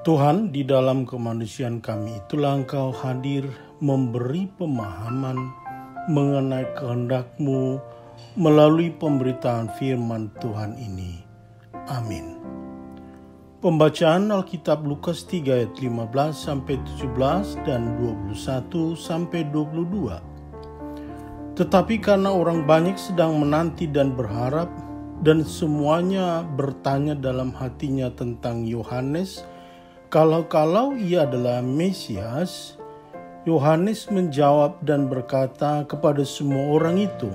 Tuhan, di dalam kemanusiaan kami itulah Engkau hadir memberi pemahaman mengenai kehendak-Mu melalui pemberitaan firman Tuhan ini. Amin. Pembacaan Alkitab Lukas 3 ayat 15 sampai 17 dan 21 sampai 22. Tetapi karena orang banyak sedang menanti dan berharap, dan semuanya bertanya dalam hatinya tentang Yohanes, kalau ia adalah Mesias, Yohanes menjawab dan berkata kepada semua orang itu,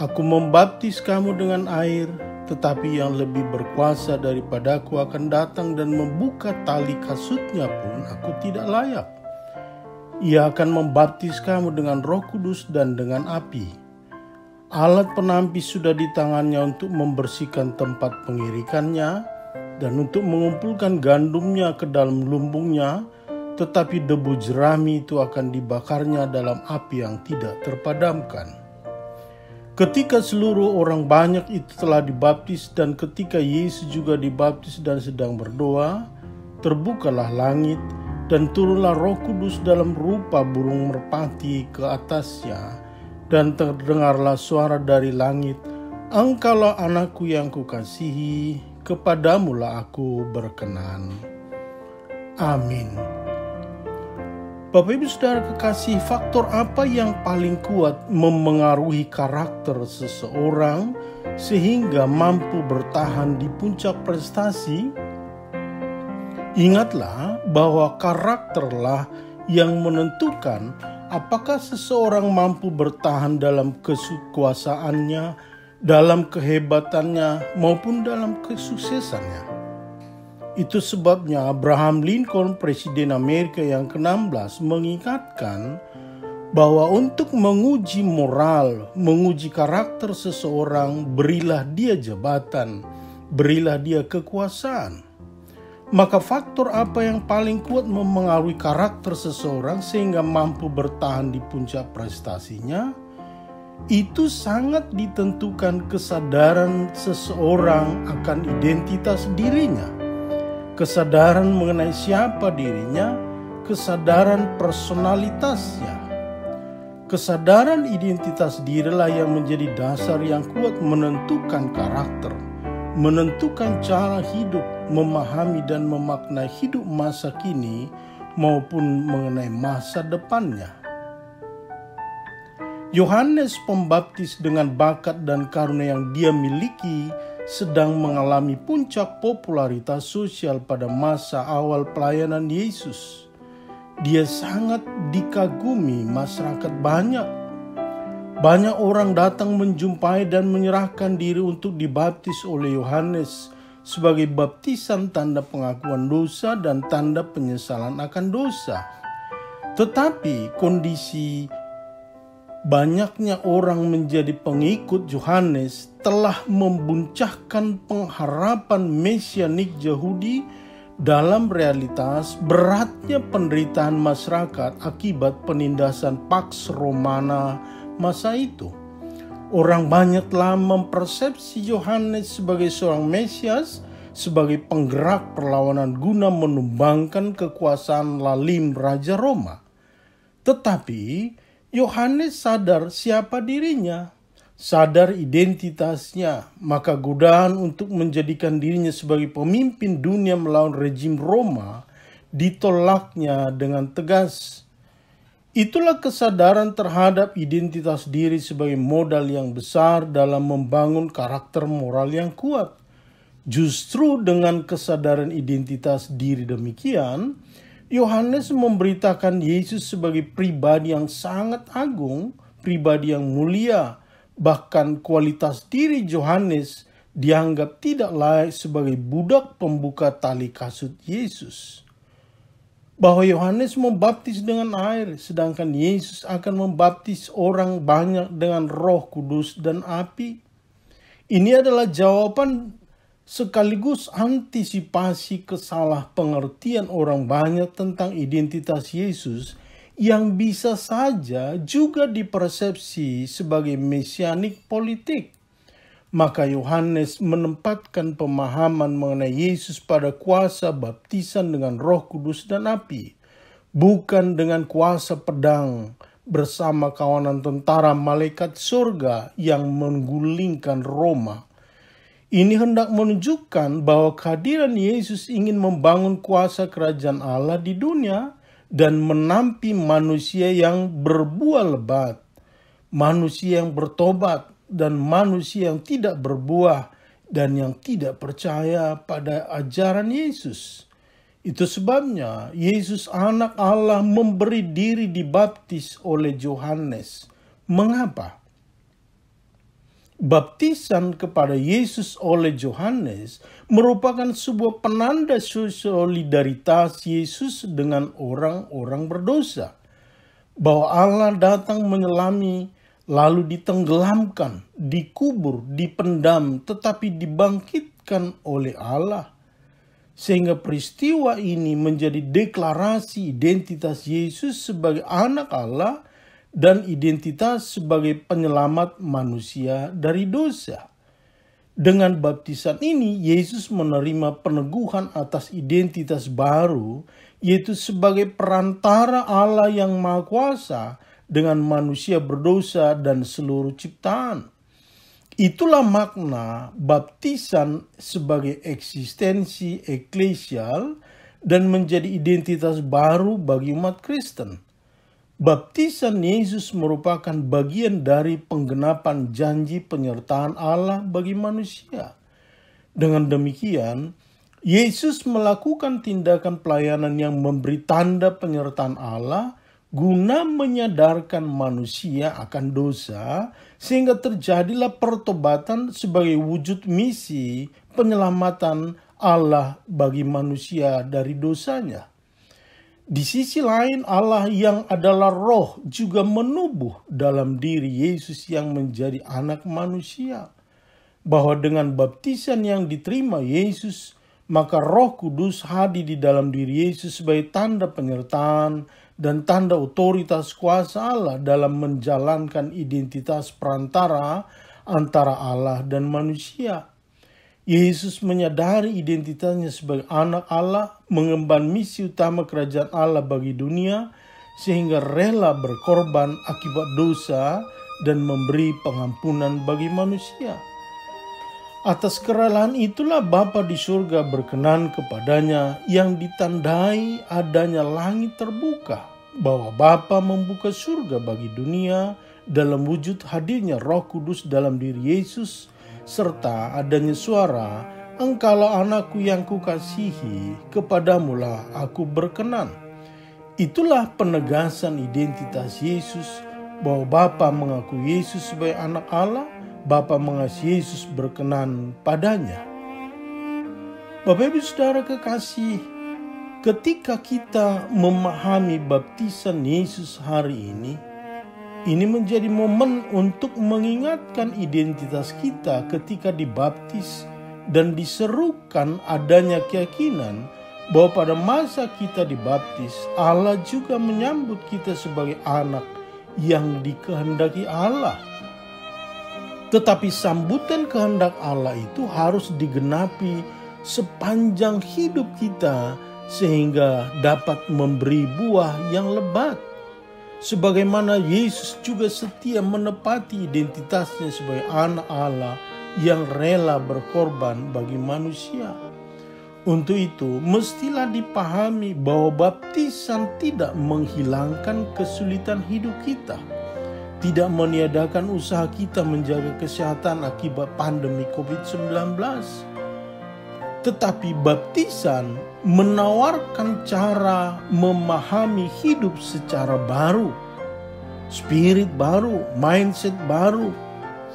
"Aku membaptis kamu dengan air, tetapi yang lebih berkuasa daripadaku akan datang dan membuka tali kasutnya pun aku tidak layak. Ia akan membaptis kamu dengan Roh Kudus dan dengan api. Alat penampis sudah di tangannya untuk membersihkan tempat pengirikannya dan untuk mengumpulkan gandumnya ke dalam lumbungnya, tetapi debu jerami itu akan dibakarnya dalam api yang tidak terpadamkan." Ketika seluruh orang banyak itu telah dibaptis dan ketika Yesus juga dibaptis dan sedang berdoa, terbukalah langit dan turunlah Roh Kudus dalam rupa burung merpati ke atasnya, dan terdengarlah suara dari langit, "Engkaulah anakku yang kukasihi, kepadamulah aku berkenan." Amin. Bapak Ibu Saudara kekasih, faktor apa yang paling kuat memengaruhi karakter seseorang sehingga mampu bertahan di puncak prestasi? Ingatlah bahwa karakterlah yang menentukan apakah seseorang mampu bertahan dalam kekuasaannya, dalam kehebatannya, maupun dalam kesuksesannya. Itu sebabnya Abraham Lincoln, Presiden Amerika yang ke-16, mengingatkan bahwa untuk menguji moral, menguji karakter seseorang, berilah dia jabatan, berilah dia kekuasaan. Maka faktor apa yang paling kuat memengaruhi karakter seseorang sehingga mampu bertahan di puncak prestasinya? Itu sangat ditentukan kesadaran seseorang akan identitas dirinya. Kesadaran mengenai siapa dirinya, kesadaran personalitasnya. Kesadaran identitas dirilah yang menjadi dasar yang kuat menentukan karakter, menentukan cara hidup, memahami dan memaknai hidup masa kini maupun mengenai masa depannya. Yohanes Pembaptis dengan bakat dan karunia yang dia miliki sedang mengalami puncak popularitas sosial pada masa awal pelayanan Yesus. Dia sangat dikagumi masyarakat banyak. Banyak orang datang menjumpai dan menyerahkan diri untuk dibaptis oleh Yohanes sebagai baptisan tanda pengakuan dosa dan tanda penyesalan akan dosa. Tetapi kondisi banyaknya orang menjadi pengikut Yohanes telah membuncahkan pengharapan mesianik Yahudi dalam realitas beratnya penderitaan masyarakat akibat penindasan Pax Romana masa itu. Orang banyak telah mempersepsi Yohanes sebagai seorang Mesias, sebagai penggerak perlawanan guna menumbangkan kekuasaan lalim Raja Roma. Tetapi Yohanes sadar siapa dirinya, sadar identitasnya, maka godaan untuk menjadikan dirinya sebagai pemimpin dunia melawan rejim Roma ditolaknya dengan tegas. Itulah kesadaran terhadap identitas diri sebagai modal yang besar dalam membangun karakter moral yang kuat. Justru dengan kesadaran identitas diri demikian, Yohanes memberitakan Yesus sebagai pribadi yang sangat agung, pribadi yang mulia. Bahkan kualitas diri Yohanes dianggap tidak layak sebagai budak pembuka tali kasut Yesus. Bahwa Yohanes membaptis dengan air, sedangkan Yesus akan membaptis orang banyak dengan Roh Kudus dan api. Ini adalah jawaban sekaligus antisipasi kesalahpengertian orang banyak tentang identitas Yesus yang bisa saja juga dipersepsi sebagai mesianik politik. Maka Yohanes menempatkan pemahaman mengenai Yesus pada kuasa baptisan dengan Roh Kudus dan api, bukan dengan kuasa pedang bersama kawanan tentara malaikat surga yang menggulingkan Roma. Ini hendak menunjukkan bahwa kehadiran Yesus ingin membangun kuasa kerajaan Allah di dunia dan menampi manusia yang berbuah lebat, manusia yang bertobat, dan manusia yang tidak berbuah dan yang tidak percaya pada ajaran Yesus. Itu sebabnya Yesus anak Allah memberi diri dibaptis oleh Yohanes. Mengapa? Baptisan kepada Yesus oleh Yohanes merupakan sebuah penanda solidaritas Yesus dengan orang-orang berdosa, bahwa Allah datang menyelami, lalu ditenggelamkan, dikubur, dipendam, tetapi dibangkitkan oleh Allah. Sehingga peristiwa ini menjadi deklarasi identitas Yesus sebagai anak Allah dan identitas sebagai penyelamat manusia dari dosa. Dengan baptisan ini, Yesus menerima peneguhan atas identitas baru, yaitu sebagai perantara Allah yang Maha Kuasa dengan manusia berdosa dan seluruh ciptaan. Itulah makna baptisan sebagai eksistensi eklesial dan menjadi identitas baru bagi umat Kristen. Baptisan Yesus merupakan bagian dari penggenapan janji penyertaan Allah bagi manusia. Dengan demikian, Yesus melakukan tindakan pelayanan yang memberi tanda penyertaan Allah guna menyadarkan manusia akan dosa, sehingga terjadilah pertobatan sebagai wujud misi penyelamatan Allah bagi manusia dari dosanya. Di sisi lain, Allah yang adalah roh juga menubuh dalam diri Yesus yang menjadi anak manusia. Bahwa dengan baptisan yang diterima Yesus, maka Roh Kudus hadir di dalam diri Yesus sebagai tanda penyertaan dan tanda otoritas kuasa Allah dalam menjalankan identitas perantara antara Allah dan manusia. Yesus menyadari identitasnya sebagai anak Allah, mengemban misi utama kerajaan Allah bagi dunia, sehingga rela berkorban akibat dosa dan memberi pengampunan bagi manusia. Atas kerelaan itulah Bapa di surga berkenan kepadanya, yang ditandai adanya langit terbuka, bahwa Bapa membuka surga bagi dunia dalam wujud hadirnya Roh Kudus dalam diri Yesus, serta adanya suara, "Engkaulah anakku yang kukasihi, kepadamulah aku berkenan." Itulah penegasan identitas Yesus, bahwa Bapa mengakui Yesus sebagai anak Allah, Bapa mengasihi Yesus, berkenan padanya. Bapak Ibu Saudara kekasih, ketika kita memahami baptisan Yesus hari ini menjadi momen untuk mengingatkan identitas kita ketika dibaptis dan diserukan adanya keyakinan bahwa pada masa kita dibaptis, Allah juga menyambut kita sebagai anak yang dikehendaki Allah. Tetapi sambutan kehendak Allah itu harus digenapi sepanjang hidup kita sehingga dapat memberi buah yang lebat. Sebagaimana Yesus juga setia menepati identitasnya sebagai anak Allah yang rela berkorban bagi manusia. Untuk itu, mestilah dipahami bahwa baptisan tidak menghilangkan kesulitan hidup kita, tidak meniadakan usaha kita menjaga kesehatan akibat pandemi COVID-19. Tetapi baptisan menawarkan cara memahami hidup secara baru, spirit baru, mindset baru,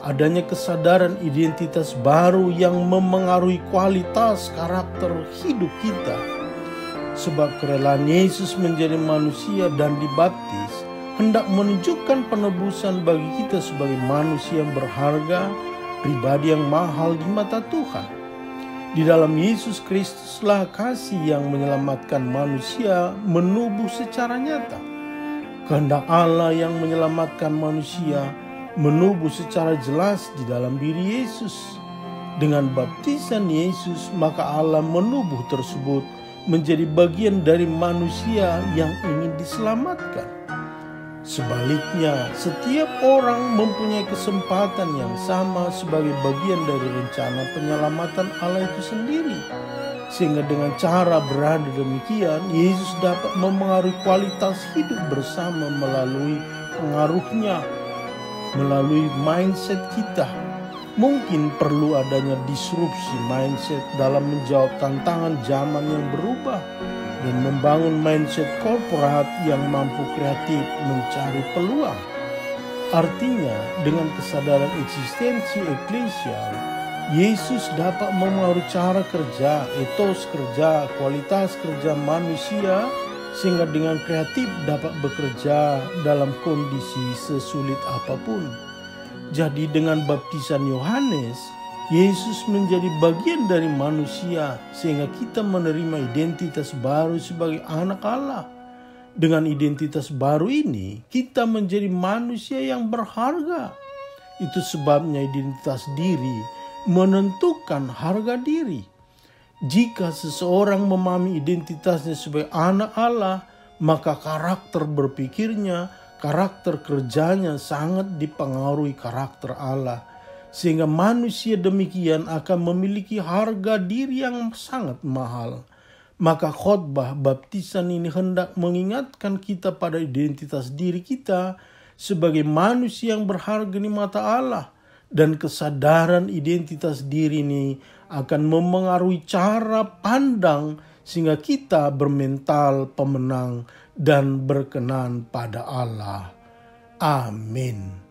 adanya kesadaran identitas baru yang memengaruhi kualitas karakter hidup kita. Sebab kerelaan Yesus menjadi manusia dan dibaptis hendak menunjukkan penebusan bagi kita sebagai manusia yang berharga, pribadi yang mahal di mata Tuhan. Di dalam Yesus Kristuslah kasih yang menyelamatkan manusia menubuh secara nyata. Kehendak Allah yang menyelamatkan manusia menubuh secara jelas di dalam diri Yesus. Dengan baptisan Yesus, maka Allah menubuh tersebut menjadi bagian dari manusia yang ingin diselamatkan. Sebaliknya, setiap orang mempunyai kesempatan yang sama sebagai bagian dari rencana penyelamatan Allah itu sendiri. Sehingga dengan cara berada demikian, Yesus dapat memengaruhi kualitas hidup bersama melalui pengaruhnya, melalui mindset kita. Mungkin perlu adanya disrupsi mindset dalam menjawab tantangan zaman yang berubah dan membangun mindset korporat yang mampu kreatif mencari peluang. Artinya, dengan kesadaran eksistensi eklesial, Yesus dapat memengaruhi cara kerja, etos kerja, kualitas kerja manusia, sehingga dengan kreatif dapat bekerja dalam kondisi sesulit apapun. Jadi dengan baptisan Yohanes, Yesus menjadi bagian dari manusia sehingga kita menerima identitas baru sebagai anak Allah. Dengan identitas baru ini, kita menjadi manusia yang berharga. Itu sebabnya identitas diri menentukan harga diri. Jika seseorang memahami identitasnya sebagai anak Allah, maka karakter berpikirnya, karakter kerjanya sangat dipengaruhi karakter Allah. Sehingga manusia demikian akan memiliki harga diri yang sangat mahal. Maka khotbah baptisan ini hendak mengingatkan kita pada identitas diri kita sebagai manusia yang berharga di mata Allah. Dan kesadaran identitas diri ini akan memengaruhi cara pandang sehingga kita bermental pemenang dan berkenan pada Allah. Amin.